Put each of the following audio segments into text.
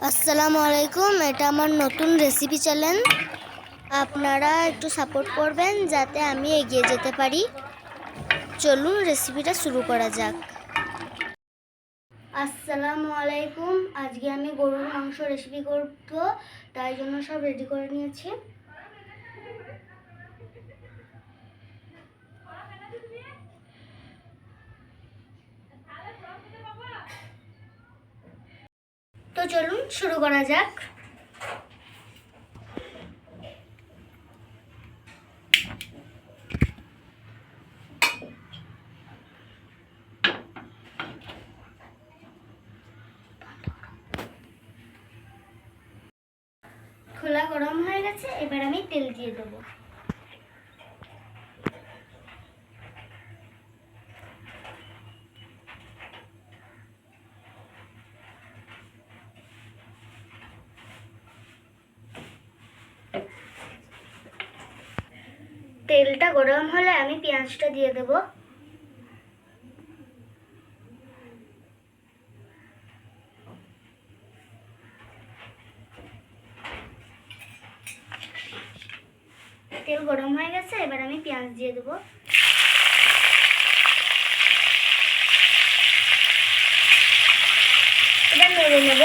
আসসালামু আলাইকুম। এটা আমার নতুন রেসিপি চ্যানেল। আপনারা একটু সাপোর্ট করবেন যাতে আমি এগিয়ে যেতে পারি। চলুন রেসিপিটা শুরু করা যাক। আসসালামু আলাইকুম। আজকে আমি গরুর মাংস রেসিপি করব, তাই জন্য সব রেডি করে নিয়েছি। তো চলুন শুরু করা যাক। খোলা গরম হয়ে গেছে, এবার আমি তেল দিয়ে দেবো। তেলটা গরম হলে আমি পেঁয়াজটা দিয়ে দেবো। তেল গরম হয়ে গেছে, এবার আমি পেঁয়াজ দিয়ে দেবো। এবার নেড়ে নেব।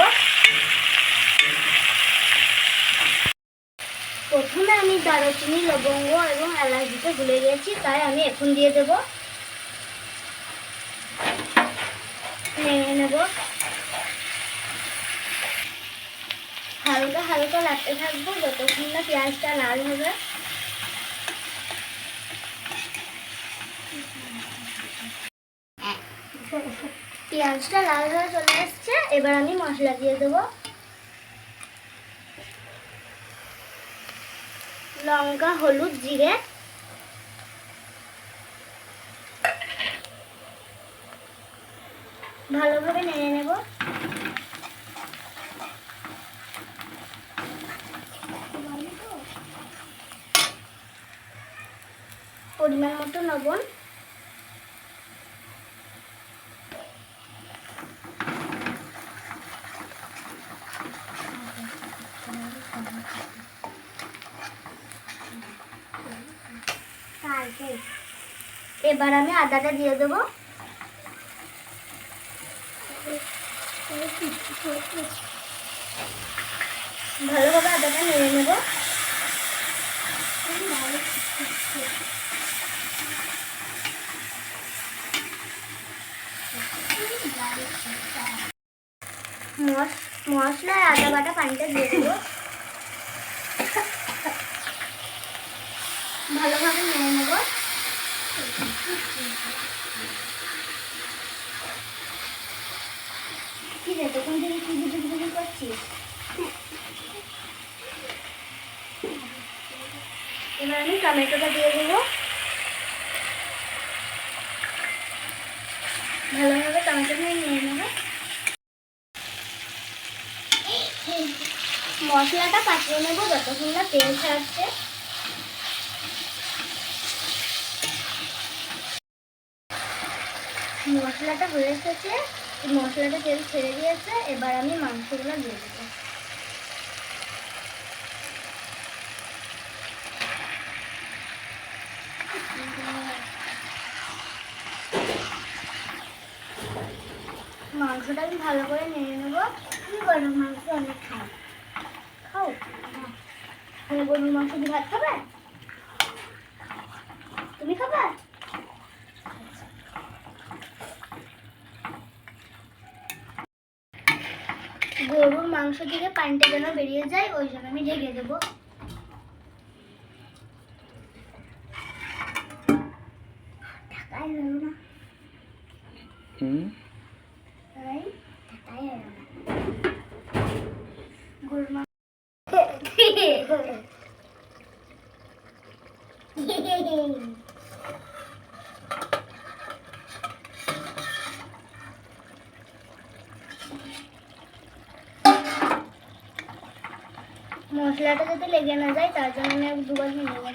প্রথমে আমি দারুচিনি, লবঙ্গ এবং এলাচ দিতে ভুলে গেছি, তাই আমি এখন দিয়ে দেব। নেড়ে নেব। হালকা হালকা লাগতে থাকবো যতক্ষণ না পেঁয়াজটা লাল হবে। পেঁয়াজটা লাল হয়ে চলে এসছে, এবার আমি মশলা দিয়ে দেবো। লঙ্কা, হলুদ, জিরে। ভালোভাবে নেড়ে নেব। পরিমাণ মতো লবণ। এবার আমি আদাটা দিয়ে দেবো। ভালোভাবে আদাটা নেড়ে নেব। মশলায় আদা বাটা পানিটা দিয়ে দেবো। ভালোভাবে নেড়ে নেব। কি রে, তখন থেকে কি বুঝি করছিস? এবার আমি টমেটোটা দিয়ে দেবো। ভালোভাবে টমেটোটা নিয়ে নেব। মশলাটা পাঠিয়ে নেব যতক্ষণ না তেল ছাড়ছে। মশলাটা হয়ে এসেছে, মশলাটা তেল ছেড়ে দিয়েছে, এবার আমি মাংসগুলো দিয়ে দেবো। মাংসটা আমি ভালো করে নেড়ে নেবো। কি করবো, মাংস অনেক খাও খাও। গরুর মাংস দিয়ে ভাত খাবে? তুমি খাবে? গরুর মাংস থেকে পানিটা যেন বেরিয়ে যায়, ওই জন্য আমি ঢেকে দেবো। ঢাকাই হলো না। গরুর মাংস মশলাটা যাতে লেগে না যায় তার জন্য আমি দুবার ভেঙে নেবো।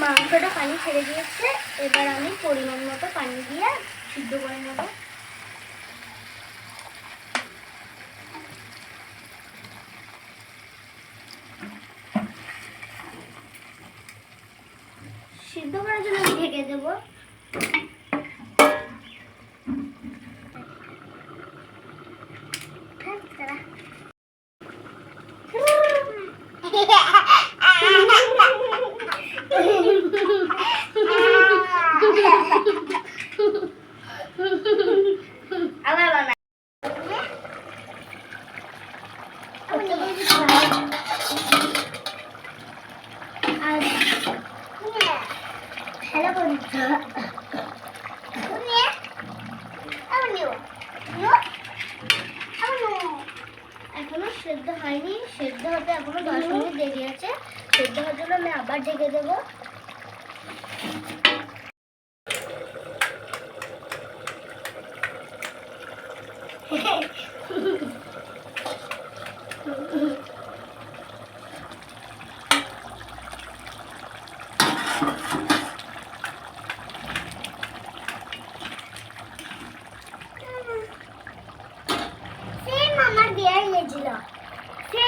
মাংসটা পানি ছেড়ে দিয়েছে, এবার আমি পরিমাণ মতো পানি দিয়ে সিদ্ধ করে নেব। সিদ্ধ করার জন্য আমি ঢেকে দেবো। আবার বানাই। হ্যালো বন্ধুরা, এখনো সেদ্ধ হয়নি, সেদ্ধ হতে এখনো 10 মিনিট দেরি আছে। সেদ্ধ হওয়ার জন্য আমি আবার ঢেকে দেবো।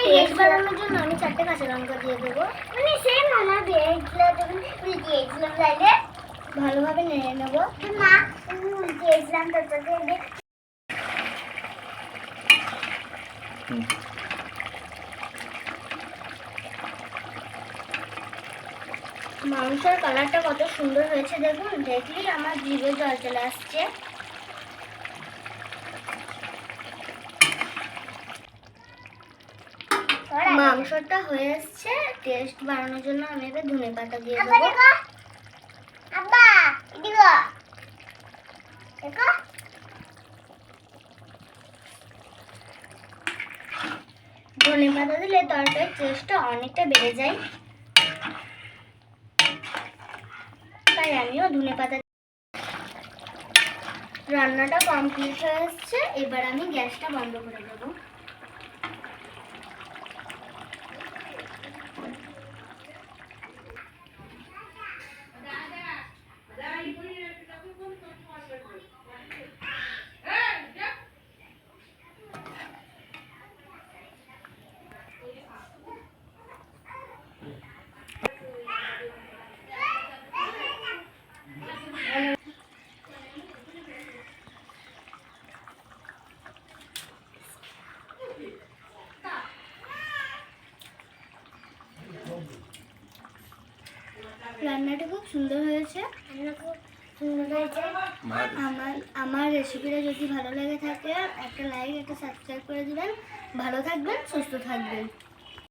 টেস্ট বাড়ানোর জন্য আমি 4টে কাঁচা লঙ্কা দিয়ে দেবো। মানে সেম আমার দিয়েছিল, যখন দিয়েছিলাম তাইলে ভালোভাবে নেড়ে নেবো। মা দিয়েছিলাম ততদিন মাংসের কালারটা কত সুন্দর হয়েছে দেখুন, দেখলেই আমার জিভে জল চলে আসছে। মাংসটা হয়ে এসছে, টেস্ট বাড়ানোর জন্য আমি এবার ধনেপাতা দিয়ে দেবো। ধনেপাতা দিলে তরকারির টেস্টটা অনেকটা বেড়ে যায়, তাই আমিও ধনেপাতা। রান্নাটা কমপ্লিট হয়ে এসছে, এবার আমি গ্যাসটা বন্ধ করে দেবো। রান্নাটা খুব সুন্দর হয়েছে। আমার রেসিপিটা যদি ভালো লেগে থাকে একটা লাইক, একটা সাবস্ক্রাইব করে দিবেন। ভালো থাকবেন, সুস্থ থাকবেন।